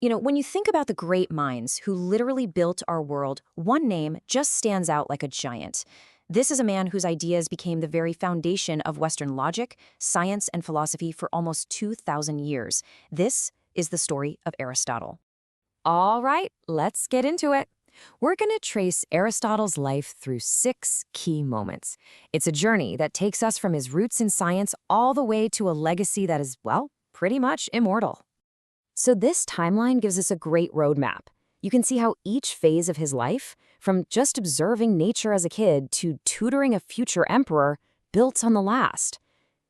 When you think about the great minds who literally built our world, one name just stands out like a giant. This is a man whose ideas became the very foundation of Western logic, science, and philosophy for almost 2,000 years. This is the story of Aristotle. All right, let's get into it. We're going to trace Aristotle's life through 6 key moments. It's a journey that takes us from his roots in science all the way to a legacy that is, well, pretty much immortal. So this timeline gives us a great roadmap. You can see how each phase of his life, from just observing nature as a kid to tutoring a future emperor, built on the last.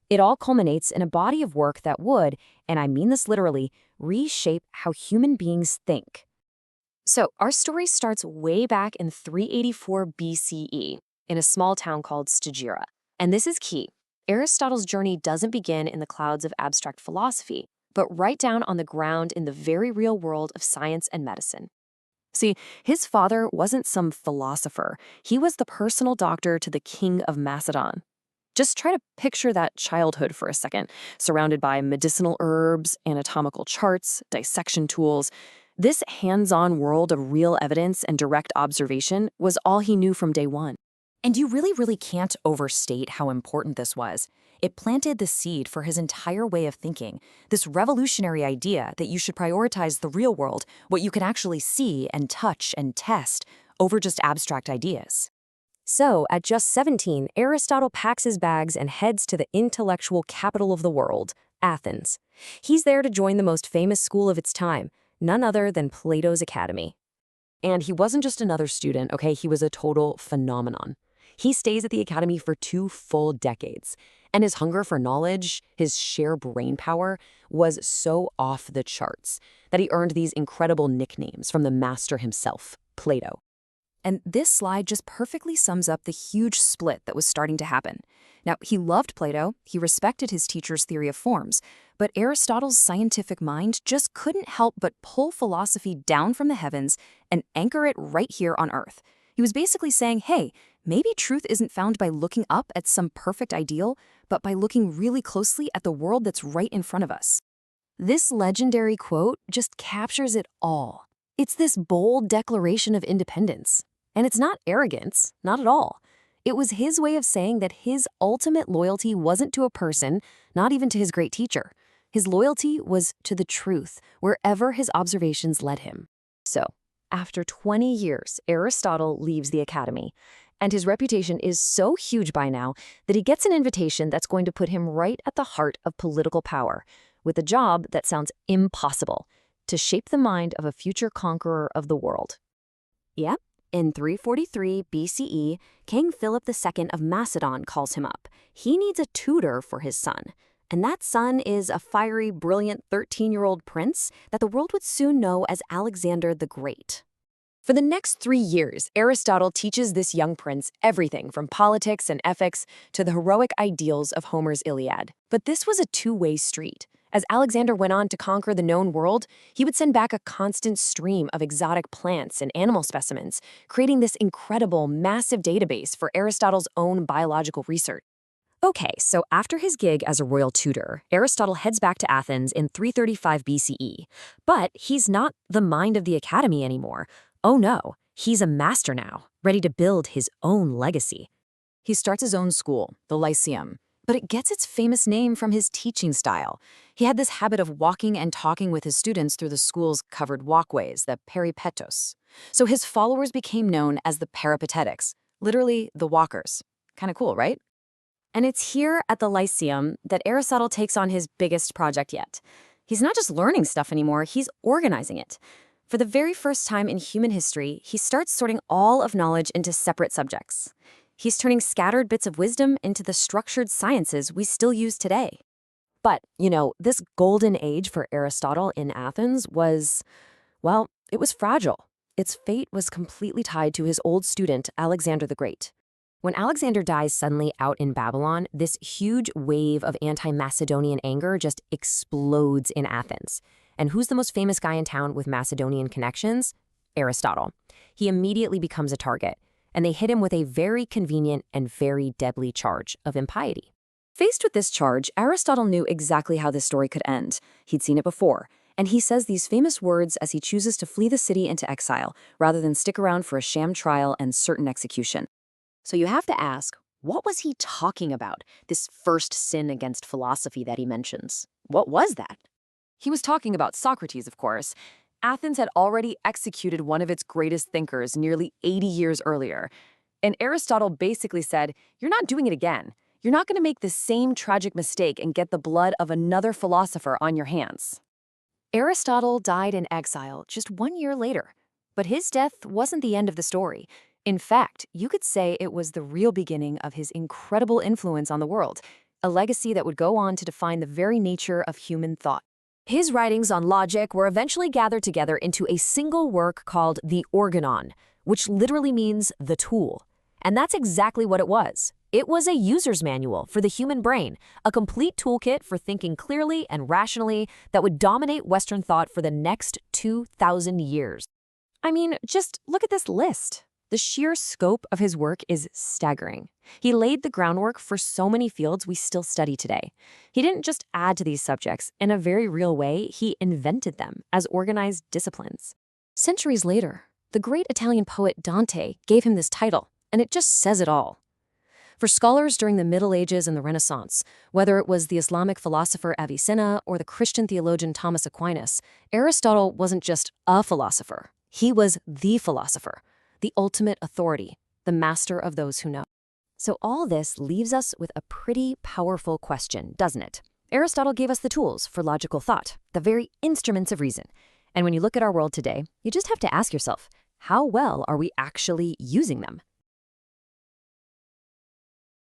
It all culminates in a body of work that would, and I mean this literally, reshape how human beings think. So our story starts way back in 384 BCE in a small town called Stagira. And this is key. Aristotle's journey doesn't begin in the clouds of abstract philosophy, but right down on the ground in the very real world of science and medicine. See, his father wasn't some philosopher. He was the personal doctor to the king of Macedon. Just try to picture that childhood for a second, surrounded by medicinal herbs, anatomical charts, dissection tools. This hands-on world of real evidence and direct observation was all he knew from day one. And you really can't overstate how important this was. It planted the seed for his entire way of thinking, this revolutionary idea that you should prioritize the real world, what you can actually see and touch and test, over just abstract ideas. So, at just 17, Aristotle packs his bags and heads to the intellectual capital of the world, Athens. He's there to join the most famous school of its time, none other than Plato's Academy. And he wasn't just another student, okay? He was a total phenomenon. He stays at the academy for 2 full decades. And his hunger for knowledge, his sheer brain power, was so off the charts that he earned these incredible nicknames from the master himself, Plato. And this slide just perfectly sums up the huge split that was starting to happen. Now, he loved Plato, he respected his teacher's theory of forms, but Aristotle's scientific mind just couldn't help but pull philosophy down from the heavens and anchor it right here on Earth. He was basically saying, hey, maybe truth isn't found by looking up at some perfect ideal, but by looking really closely at the world that's right in front of us. This legendary quote just captures it all. It's this bold declaration of independence. And it's not arrogance, not at all. It was his way of saying that his ultimate loyalty wasn't to a person, not even to his great teacher. His loyalty was to the truth, wherever his observations led him. So, after 20 years, Aristotle leaves the academy, and his reputation is so huge by now that he gets an invitation that's going to put him right at the heart of political power, with a job that sounds impossible, to shape the mind of a future conqueror of the world. Yep, in 343 BCE, King Philip II of Macedon calls him up. He needs a tutor for his son. And that son is a fiery, brilliant 13-year-old prince that the world would soon know as Alexander the Great. For the next 3 years, Aristotle teaches this young prince everything from politics and ethics to the heroic ideals of Homer's Iliad. But this was a two-way street. As Alexander went on to conquer the known world, he would send back a constant stream of exotic plants and animal specimens, creating this incredible, massive database for Aristotle's own biological research. Okay, so after his gig as a royal tutor, Aristotle heads back to Athens in 335 BCE. But he's not the mind of the academy anymore. Oh no, he's a master now, ready to build his own legacy. He starts his own school, the Lyceum, but it gets its famous name from his teaching style. He had this habit of walking and talking with his students through the school's covered walkways, the peripetos. So his followers became known as the Peripatetics, literally the walkers. Kind of cool, right? And it's here at the Lyceum that Aristotle takes on his biggest project yet. He's not just learning stuff anymore, he's organizing it. For the very first time in human history, he starts sorting all of knowledge into separate subjects. He's turning scattered bits of wisdom into the structured sciences we still use today. But, this golden age for Aristotle in Athens was, well, it was fragile. Its fate was completely tied to his old student, Alexander the Great. When Alexander dies suddenly out in Babylon, this huge wave of anti-Macedonian anger just explodes in Athens. And who's the most famous guy in town with Macedonian connections? Aristotle. He immediately becomes a target, and they hit him with a very convenient and very deadly charge of impiety. Faced with this charge, Aristotle knew exactly how this story could end. He'd seen it before, And he says these famous words as he chooses to flee the city into exile, rather than stick around for a sham trial and certain execution. So you have to ask, what was he talking about, this first sin against philosophy that he mentions? What was that? He was talking about Socrates, of course. Athens had already executed one of its greatest thinkers nearly 80 years earlier. And Aristotle basically said, you're not doing it again. You're not going to make the same tragic mistake and get the blood of another philosopher on your hands. Aristotle died in exile just 1 year later. But his death wasn't the end of the story. In fact, you could say it was the real beginning of his incredible influence on the world, a legacy that would go on to define the very nature of human thought. His writings on logic were eventually gathered together into a single work called the Organon, which literally means the tool. And that's exactly what it was. It was a user's manual for the human brain, a complete toolkit for thinking clearly and rationally that would dominate Western thought for the next 2,000 years. I mean, just look at this list. The sheer scope of his work is staggering. He laid the groundwork for so many fields we still study today. He didn't just add to these subjects. In a very real way, he invented them as organized disciplines. Centuries later, the great Italian poet Dante gave him this title, and it just says it all. For scholars during the Middle Ages and the Renaissance, whether it was the Islamic philosopher Avicenna or the Christian theologian Thomas Aquinas, Aristotle wasn't just a philosopher. He was the philosopher, the ultimate authority, the master of those who know. So all this leaves us with a pretty powerful question, doesn't it? Aristotle gave us the tools for logical thought, the very instruments of reason. And when you look at our world today, you just have to ask yourself, how well are we actually using them?